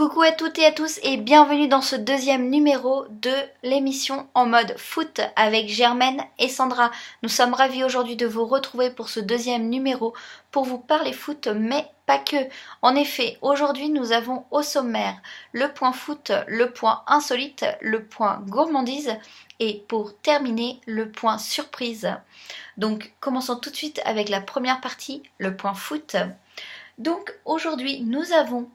Coucou à toutes et à tous et bienvenue dans ce deuxième numéro de l'émission en mode foot avec Germaine et Sandra. Nous sommes ravis aujourd'hui de vous retrouver pour ce deuxième numéro pour vous parler foot, mais pas que. En effet, aujourd'hui nous avons au sommaire le point foot, le point insolite, le point gourmandise et pour terminer le point surprise. Donc commençons tout de suite avec la première partie, le point foot. Donc aujourd'hui nous avons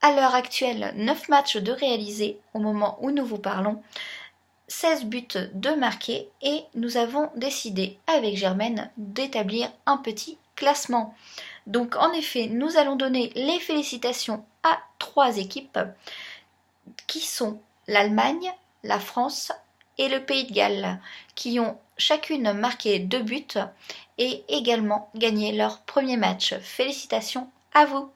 à l'heure actuelle 9 matchs de réalisés au moment où nous vous parlons, 16 buts de marqués et nous avons décidé avec Germaine d'établir un petit classement. Donc en effet, nous allons donner les félicitations à 3 équipes qui sont l'Allemagne, la France et le Pays de Galles, qui ont chacune marqué 2 buts et également gagné leur premier match. Félicitations à vous!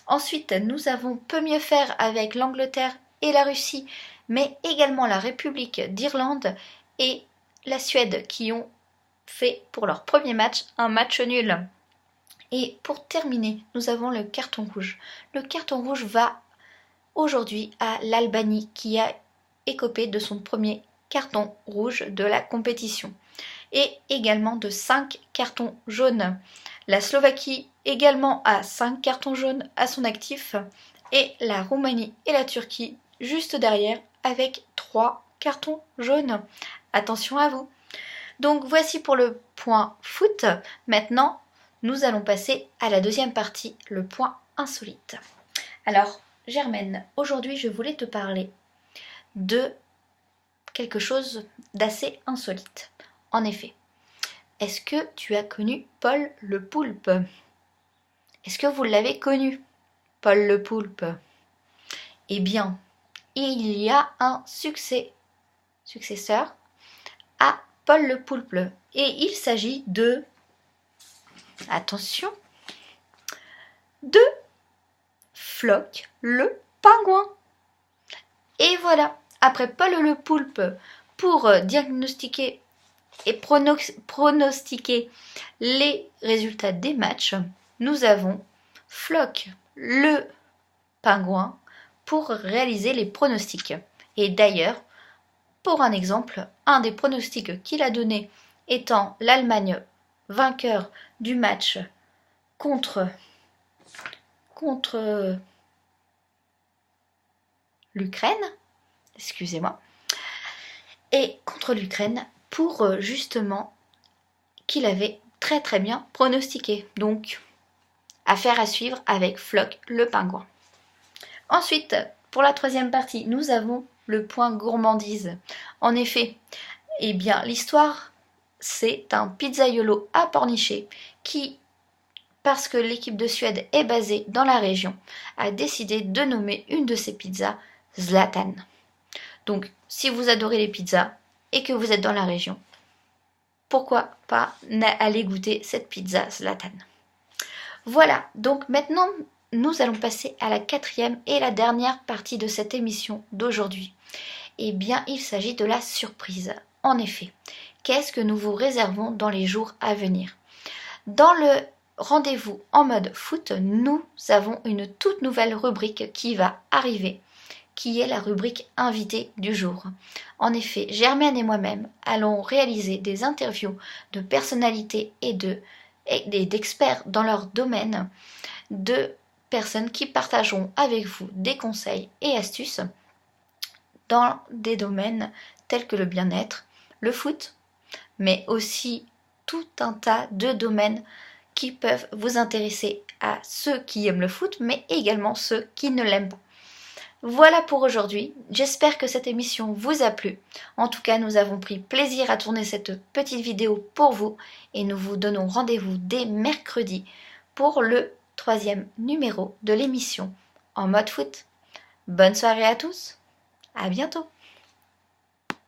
Ensuite, nous avons peu mieux faire avec l'Angleterre et la Russie, mais également la République d'Irlande et la Suède qui ont fait pour leur premier match un match nul. Et pour terminer, nous avons le carton rouge. Le carton rouge va aujourd'hui à l'Albanie qui a écopé de son premier carton rouge de la compétition et également de 5 cartons jaunes. La Slovaquie également a 5 cartons jaunes à son actif et la Roumanie et la Turquie juste derrière avec 3 cartons jaunes. Attention à vous. Donc voici pour le point foot. Maintenant, nous allons passer à la deuxième partie, le point insolite. Alors, Germaine, aujourd'hui je voulais te parler de quelque chose d'assez insolite. En effet, est-ce que tu as connu Paul le Poulpe? Est-ce que vous l'avez connu, Paul le Poulpe? Eh bien, il y a un successeur à Paul le Poulpe. Et il s'agit de... Attention, de Flock le Pingouin. Et voilà, après Paul le Poulpe, pour diagnostiquer et pronostiquer les résultats des matchs, nous avons Flock le Pingouin pour réaliser les pronostics. Et d'ailleurs, pour un exemple, un des pronostics qu'il a donné étant l'Allemagne vainqueur du match contre l'Ukraine, excusez-moi, et contre l'Ukraine pour justement qu'il avait très très bien pronostiqué. Donc, affaire à suivre avec Flock le Pingouin. Ensuite, pour la troisième partie, nous avons le point gourmandise. En effet, eh bien, l'histoire, c'est un pizzaiolo à Pornichet qui, parce que l'équipe de Suède est basée dans la région, a décidé de nommer une de ses pizzas Zlatan. Donc, si vous adorez les pizzas et que vous êtes dans la région, pourquoi pas aller goûter cette pizza Zlatan. Voilà, donc maintenant, nous allons passer à la quatrième et la dernière partie de cette émission d'aujourd'hui. Eh bien, il s'agit de la surprise. En effet, qu'est-ce que nous vous réservons dans les jours à venir? Dans le rendez-vous en mode foot, nous avons une toute nouvelle rubrique qui va arriver, qui est la rubrique invité du jour. En effet, Germaine et moi-même allons réaliser des interviews de personnalités et d'experts dans leur domaine, de personnes qui partageront avec vous des conseils et astuces dans des domaines tels que le bien-être, le foot, mais aussi tout un tas de domaines qui peuvent vous intéresser à ceux qui aiment le foot, mais également ceux qui ne l'aiment pas. Voilà pour aujourd'hui, j'espère que cette émission vous a plu. En tout cas, nous avons pris plaisir à tourner cette petite vidéo pour vous et nous vous donnons rendez-vous dès mercredi pour le 3e numéro de l'émission en mode foot. Bonne soirée à tous, à bientôt.